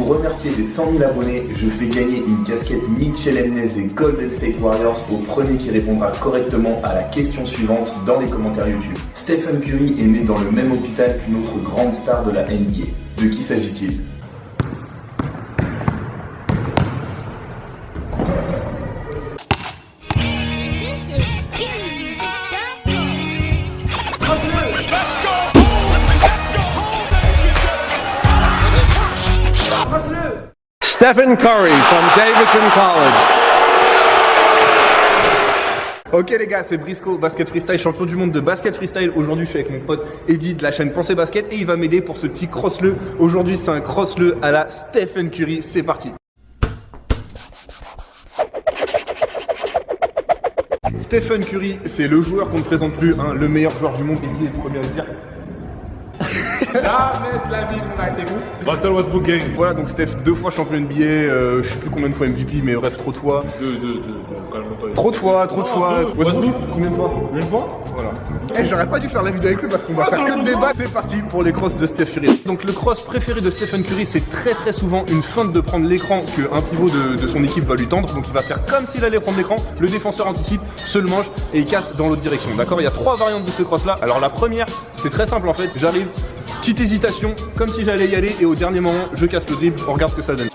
pour remercier les 100 000 abonnés, je fais gagner une casquette Mitchell Ness des Golden State Warriors au premier qui répondra correctement à la question suivante dans les commentaires YouTube. Stephen Curry est né dans le même hôpital qu'une autre grande star de la NBA. De qui s'agit-il? Stephen Curry from Davidson College. Ok les gars, c'est Briscoe, basket freestyle, champion du monde de basket freestyle. Aujourd'hui je suis avec mon pote Eddie de la chaîne Pensée Basket et il va m'aider pour ce petit cross-le. Aujourd'hui c'est un cross-le à la Stephen Curry, c'est parti. Stephen Curry, c'est le joueur qu'on ne présente plus, hein, le meilleur joueur du monde. Eddie est le premier à le dire. Ah, mais la vie, on a été bon. Russell Westbrook gang. Voilà, donc Steph, 2 fois champion NBA, je sais plus combien de fois MVP, mais bref, trop de fois. Trop de fois. Westbrook, combien de fois? Une fois. Voilà. Eh, j'aurais pas dû faire la vidéo avec lui parce qu'on va faire que de débat. C'est parti pour les crosses de Steph Curry. Donc le cross préféré de Stephen Curry, c'est très souvent une feinte de prendre l'écran qu'un pivot de son équipe va lui tendre. Donc il va faire comme s'il allait prendre l'écran, le défenseur anticipe, se le mange et il casse dans l'autre direction. D'accord? Il y a 3 variantes de ce cross là. Alors la première, c'est très simple en fait. J'arrive, petite hésitation, comme si j'allais y aller et au dernier moment, je casse le dribble. On regarde ce que ça donne.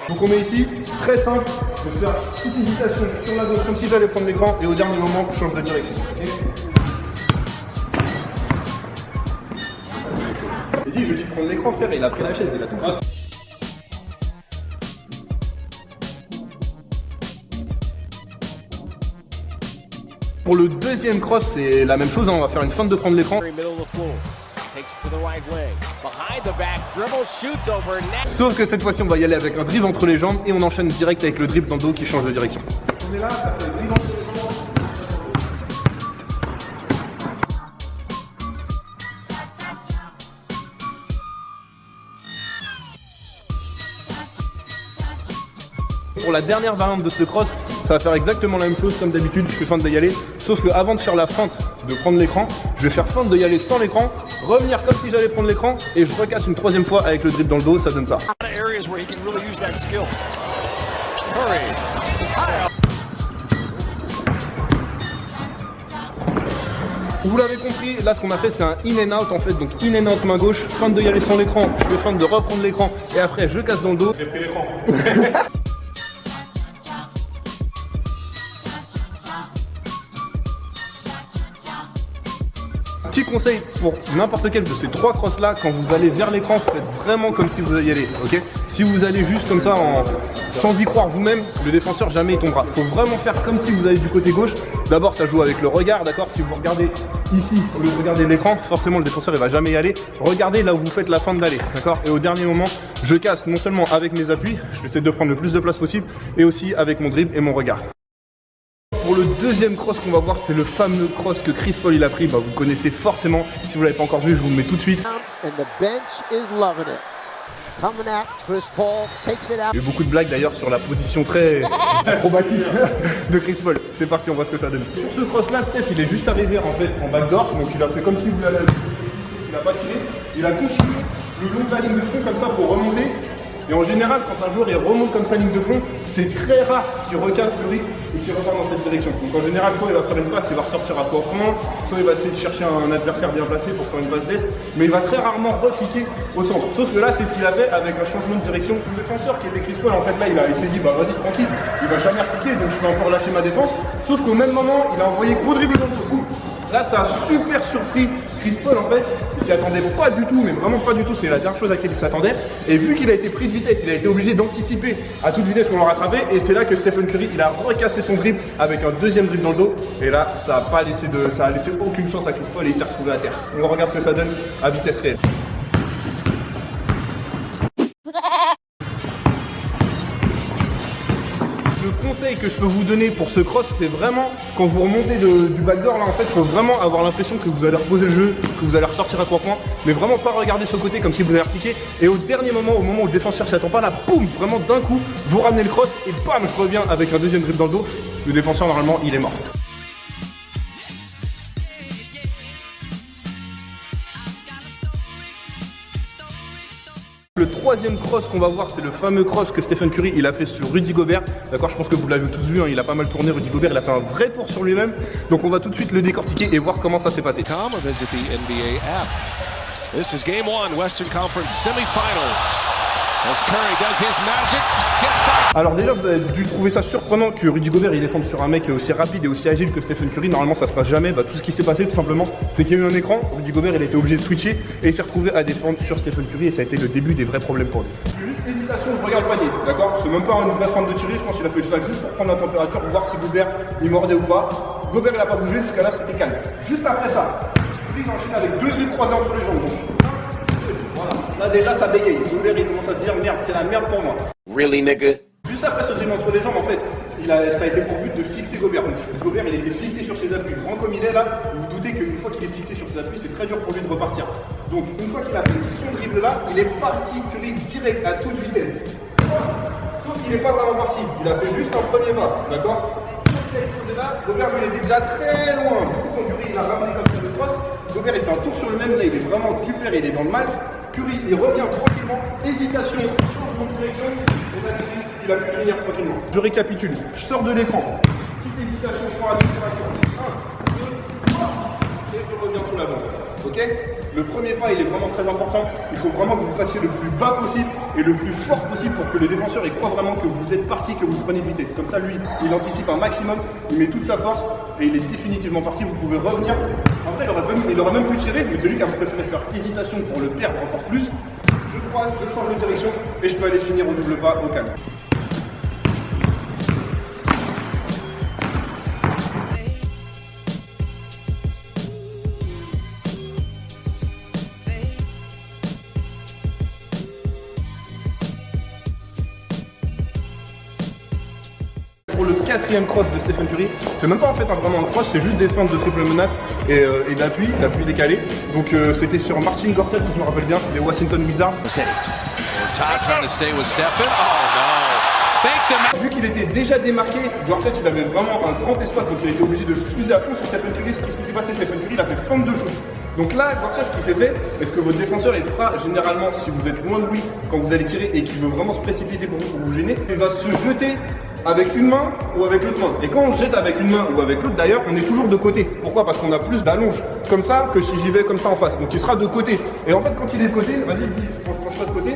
Donc on met ici, très simple, je vais faire petite hésitation sur la gauche comme si j'allais prendre l'écran et au dernier moment je change de direction. Il dit je dis de prendre l'écran frère, il a pris la chaise, il a tout pris. Pour le deuxième cross, c'est la même chose, hein, on va faire une feinte de prendre l'écran. Sauf que cette fois-ci, on va y aller avec un dribble entre les jambes et on enchaîne direct avec le dribble dans le dos qui change de direction. On est là, ça fait le dribble entre les jambes. Pour la dernière variante de ce cross, ça va faire exactement la même chose comme d'habitude, je fais feinte d'y aller, sauf que avant de faire la feinte de prendre l'écran, je vais faire feinte d'y aller sans l'écran, revenir comme si j'allais prendre l'écran et je recasse une 3e fois avec le dribble dans le dos, ça donne ça. Vous l'avez compris, là ce qu'on a fait c'est un in and out en fait, donc in and out main gauche, feinte d'y aller sans l'écran, je fais feinte de reprendre l'écran et après je casse dans le dos. J'ai pris l'écran. Petit conseil pour n'importe quel de ces 3 crosses là, quand vous allez vers l'écran, faites vraiment comme si vous alliez y aller, ok? Si vous allez juste comme ça sans y croire vous-même, le défenseur jamais il tombera. Faut vraiment faire comme si vous allez du côté gauche. D'abord ça joue avec le regard, d'accord? Si vous regardez ici au lieu de regarder l'écran, forcément le défenseur il va jamais y aller. Regardez là où vous faites la feinte d'aller, d'accord? Et au dernier moment, je casse non seulement avec mes appuis, je vais essayer de prendre le plus de place possible, et aussi avec mon dribble et mon regard. Pour le deuxième cross qu'on va voir, c'est le fameux cross que Chris Paul il a pris. Bah, vous connaissez forcément. Si vous l'avez pas encore vu, je vous le mets tout de suite. And the bench is loving it. Coming at Chris Paul, takes it out. Il y a eu beaucoup de blagues d'ailleurs sur la position très acrobatique de Chris Paul. C'est parti, on voit ce que ça donne. Sur ce cross là, Steph il est juste arrivé en fait en backdoor. Donc il a fait comme s'il voulait aller. Il a pas tiré. Il a continué le long de la ligne de fond comme ça pour remonter. Et en général, quand un joueur il remonte comme ça ligne de fond, c'est très rare qu'il recasse le rythme et qu'il repart dans cette direction. Donc en général, soit il va faire une passe, il va ressortir à point franc, soit il va essayer de chercher un adversaire bien placé pour faire une passe d'est, mais il va très rarement repiquer au centre. Sauf que là, c'est ce qu'il a fait avec un changement de direction. Le défenseur qui était Chris Paul, en fait là, il s'est dit, bah vas-y tranquille, il va jamais repiquer, donc je peux encore lâcher ma défense. Sauf qu'au même moment, il a envoyé gros dribble dans le dos. Là, ça a super surpris Chris Paul en fait. Il s'y attendait pas du tout, mais vraiment pas du tout. C'est la dernière chose à laquelle il s'attendait. Et vu qu'il a été pris de vitesse, il a été obligé d'anticiper à toute vitesse pour le rattraper. Et c'est là que Stephen Curry, il a recassé son dribble avec un deuxième dribble dans le dos. Et là, ça a laissé aucune chance à Chris Paul et il s'est retrouvé à terre. On regarde ce que ça donne à vitesse réelle. Le conseil que je peux vous donner pour ce cross, c'est vraiment quand vous remontez du backdoor là en fait, faut vraiment avoir l'impression que vous allez reposer le jeu, que vous allez ressortir à 3 points, mais vraiment pas regarder ce côté comme si vous allez repiquer. Et au dernier moment, au moment où le défenseur s'y attend pas, là, boum, vraiment d'un coup, vous ramenez le cross et bam, je reviens avec un deuxième dribble dans le dos. Le défenseur normalement, il est mort. troisième cross qu'on va voir, c'est le fameux cross que Stephen Curry il a fait sur Rudy Gobert. D'accord, je pense que vous l'avez tous vu, hein, il a pas mal tourné. Rudy Gobert, il a fait un vrai tour sur lui-même. Donc on va tout de suite le décortiquer et voir comment ça s'est passé. Visit the NBA app. This is game 1, Western Conference semifinals. As Curry does his magic, gets back. Alors déjà, vous avez dû trouver ça surprenant que Rudy Gobert il défende sur un mec aussi rapide et aussi agile que Stephen Curry. Normalement, ça se passe jamais. Tout ce qui s'est passé, tout simplement, c'est qu'il y a eu un écran. Rudy Gobert, il a été obligé de switcher et il s'est retrouvé à défendre sur Stephen Curry et ça a été le début des vrais problèmes pour lui. Juste hésitation, je regarde le panier, d'accord? C'est même pas une vraie forme de tirer. Je pense qu'il a fait ça juste pour prendre la température, pour voir si Gobert il mordait ou pas. Gobert il a pas bougé, jusqu'à là c'était calme. Juste après ça, Curry enchaîne avec 2 dribbles croisés entre les jambes. Voilà. Là déjà ça bégaye. Gobert il commence à se dire merde, c'est la merde pour moi. Really, nigga? Juste après ce dribble entre les jambes, en fait, ça a été pour but de fixer Gobert. Donc Gobert il était fixé sur ses appuis. Grand comme il est là, vous vous doutez qu'une fois qu'il est fixé sur ses appuis, c'est très dur pour lui de repartir. Donc une fois qu'il a fait son dribble là, il est parti Curry direct à toute vitesse. Sauf qu'il n'est pas vraiment parti. Il a fait juste un premier pas, d'accord? Il a explosé là, Gobert lui il était déjà très loin. Du coup quand Curry il a ramené comme ça le cross, Gobert il fait un tour sur le même, là il est vraiment tupère, il est dans le mal. Curry il revient tranquillement, hésitation, changement de direction, et là Curry il a pu finir tranquillement. Je récapitule, je sors de l'écran, petite hésitation, je prends la distraction, 1, 2, 3, et je reviens sous la jambe, ok? Le premier pas il est vraiment très important, il faut vraiment que vous fassiez le plus bas possible et le plus fort possible pour que le défenseur il croit vraiment que vous êtes parti, que vous prenez de vitesse. Comme ça lui, il anticipe un maximum, il met toute sa force et il est définitivement parti, vous pouvez revenir. En vrai il aurait même pu tirer, mais celui qui a préféré faire hésitation pour le perdre encore plus, je croise, je change de direction et je peux aller finir au double pas au calme. Pour le quatrième cross de Stephen Curry, c'est même pas en fait vraiment un cross, c'est juste des feintes de triple menace et d'appui décalé. Donc c'était sur Marcin Gortat, si je me rappelle bien, des Washington Wizards. Vu qu'il était déjà démarqué, Gortat il avait vraiment un grand espace, donc il était obligé de fuser à fond sur Stephen Curry. Qu'est-ce qui s'est passé? Stephen Curry il a fait feinte de shoot. Donc là, Gortat, ce qui s'est fait, est-ce que votre défenseur il fera généralement si vous êtes loin de lui quand vous allez tirer et qu'il veut vraiment se précipiter pour vous gêner, il va se jeter avec une main ou avec l'autre main. Et quand on jette avec une main ou avec l'autre d'ailleurs, on est toujours de côté. Pourquoi? Parce qu'on a plus d'allonge comme ça que si j'y vais comme ça en face. Donc il sera de côté. Et en fait quand il est de côté, vas-y, penche-toi de côté.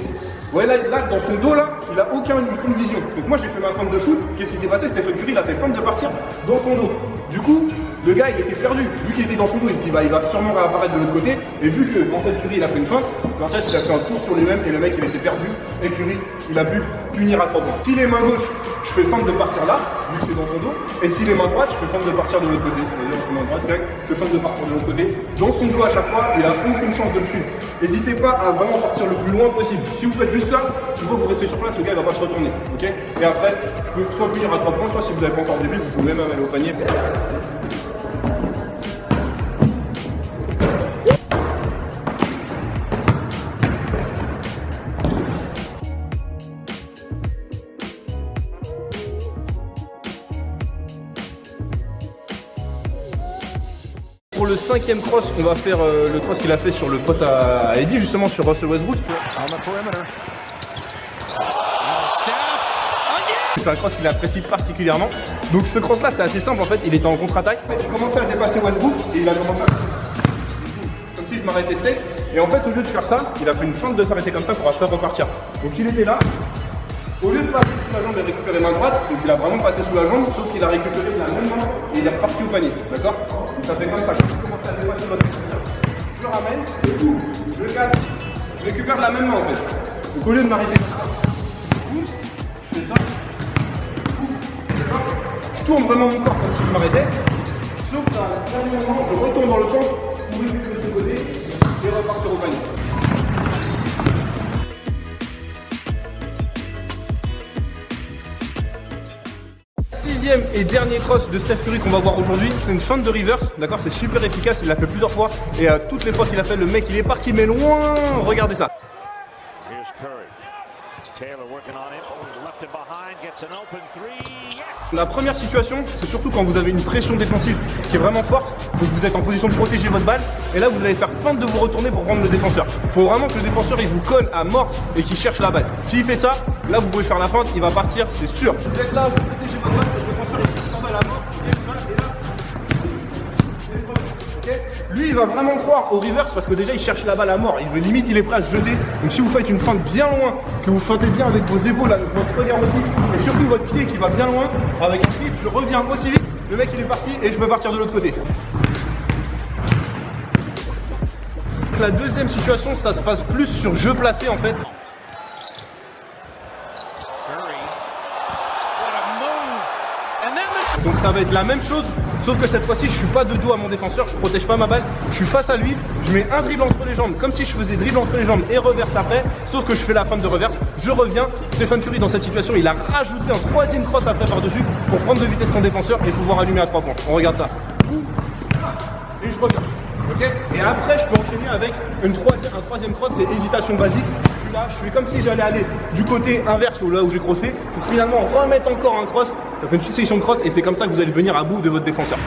Ouais là dans son dos là, il a aucune vision. Donc moi j'ai fait ma feinte de shoot. Qu'est-ce qui s'est passé? Stephen Curry il a fait feinte de partir dans son dos. Du coup, le gars il était perdu. Vu qu'il était dans son dos, il se dit bah il va sûrement réapparaître de l'autre côté. Et vu que en fait Curry il a fait une feinte, Gortat il a fait un tour sur lui-même et le mec il était perdu. Et Curry il a pu punir à 3 points. S'il est main gauche, je fais feinte de partir là, vu que c'est dans son dos. Et s'il est main droite, je fais feinte de partir de l'autre côté. C'est-à-dire que main droite, je fais feinte de partir de l'autre côté. Dans son dos à chaque fois, il a aucune chance de le suivre. N'hésitez pas à vraiment partir le plus loin possible. Si vous faites juste ça, une fois que vous restez sur place, le gars il va pas se retourner. Ok? Et après, je peux soit punir à 3 points, soit si vous n'avez pas encore début, vous pouvez même aller au panier. Pour le cinquième cross, on va faire le cross qu'il a fait sur le pote à Eddie, justement sur Russell Westbrook. C'est un cross qu'il apprécie particulièrement. Donc ce cross là c'est assez simple en fait, il était en contre-attaque. Il commençait à dépasser Westbrook et il a commencé comme si je m'arrêtais sec. Et en fait au lieu de faire ça, il a fait une feinte de s'arrêter comme ça pour après repartir. Donc il était là. Au lieu de passer sous la jambe et récupérer main droite, donc il a vraiment passé sous la jambe, sauf qu'il a récupéré la même main et il est reparti au panier, d'accord? Donc ça fait comme ça, quand je commence à dépasser votre défenseur, je le ramène, et tout, je le casse, je récupère la même main en fait. Donc au lieu de m'arrêter comme ça, je fais ça, je tourne vraiment mon corps comme si je m'arrêtais, sauf qu'à un dernier moment, je retourne dans le sens, pour récupérer de ce côté, et repartir au panier. Sixième et dernier cross de Steph Curry qu'on va voir aujourd'hui, c'est une feinte de reverse, d'accord, c'est super efficace, il l'a fait plusieurs fois et à toutes les fois qu'il a fait, le mec il est parti mais loin, regardez ça. La première situation, c'est surtout quand vous avez une pression défensive qui est vraiment forte, donc vous êtes en position de protéger votre balle, et là vous allez faire feinte de vous retourner pour prendre le défenseur. Il faut vraiment que le défenseur il vous colle à mort et qu'il cherche la balle. S'il fait ça, là vous pouvez faire la feinte, il va partir, c'est sûr. Vous êtes là, vous protégez votre balle, le défenseur il cherche la balle à mort, et là, lui il va vraiment croire au reverse parce que déjà il cherche la balle à mort, limite il est prêt à se jeter. Donc si vous faites une feinte bien loin, que vous feintez bien avec vos épaules, avec votre regard aussi, et surtout votre pied qui va bien loin, avec un flip, je reviens aussi vite, le mec il est parti et je peux partir de l'autre côté. La deuxième situation, ça se passe plus sur jeu placé en fait. Donc ça va être la même chose, sauf que cette fois-ci je suis pas de dos à mon défenseur, je protège pas ma balle, je suis face à lui, je mets un dribble entre les jambes, comme si je faisais dribble entre les jambes et reverse après, sauf que je fais la feinte de reverse, je reviens. Stephen Curry dans cette situation, il a rajouté un troisième cross après par-dessus pour prendre de vitesse son défenseur et pouvoir allumer à 3 points. On regarde ça. Et je reviens. Okay, et après je peux enchaîner avec un troisième cross, c'est hésitation basique. Je suis là, je fais comme si j'allais aller du côté inverse ou là où j'ai crossé, pour finalement remettre encore un cross. Ça fait une succession de cross et c'est comme ça que vous allez venir à bout de votre défenseur.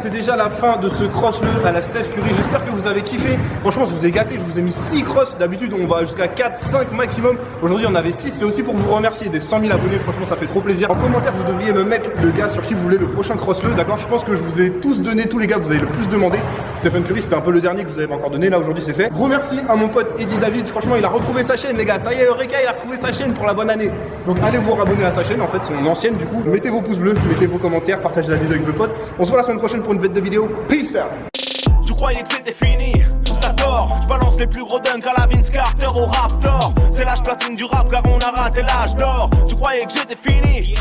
C'est déjà la fin de ce cross-le à la Steph Curry. J'espère que vous avez kiffé. Franchement, je vous ai gâté. Je vous ai mis 6 crosses. D'habitude, on va jusqu'à 4, 5 maximum. Aujourd'hui, on avait 6. C'est aussi pour vous remercier des 100 000 abonnés. Franchement, ça fait trop plaisir. En commentaire, vous devriez me mettre le gars sur qui vous voulez le prochain cross-le. D'accord? Je pense que je vous ai tous donné, tous les gars que vous avez le plus demandé. Stephen Curry, c'était un peu le dernier que vous avez pas encore donné. Là, aujourd'hui, c'est fait. Gros merci à mon pote Eddie David. Franchement, il a retrouvé sa chaîne, les gars. Ça y est, Eureka, il a retrouvé sa chaîne pour la bonne année. Donc, allez vous abonner à sa chaîne. En fait, son ancienne, du coup. Mettez vos pouces bleus, mettez vos commentaires, partagez la vidéo avec vos potes. On se voit la semaine prochaine pour une bête de vidéo. Peace out. Tu croyais que c'était fini, t'as tort. Je balance les plus gros dunks à la Vince Carter au Raptor. C'est l'âge platine du rap car on a raté l'âge d'or. Tu croyais que j'étais fini.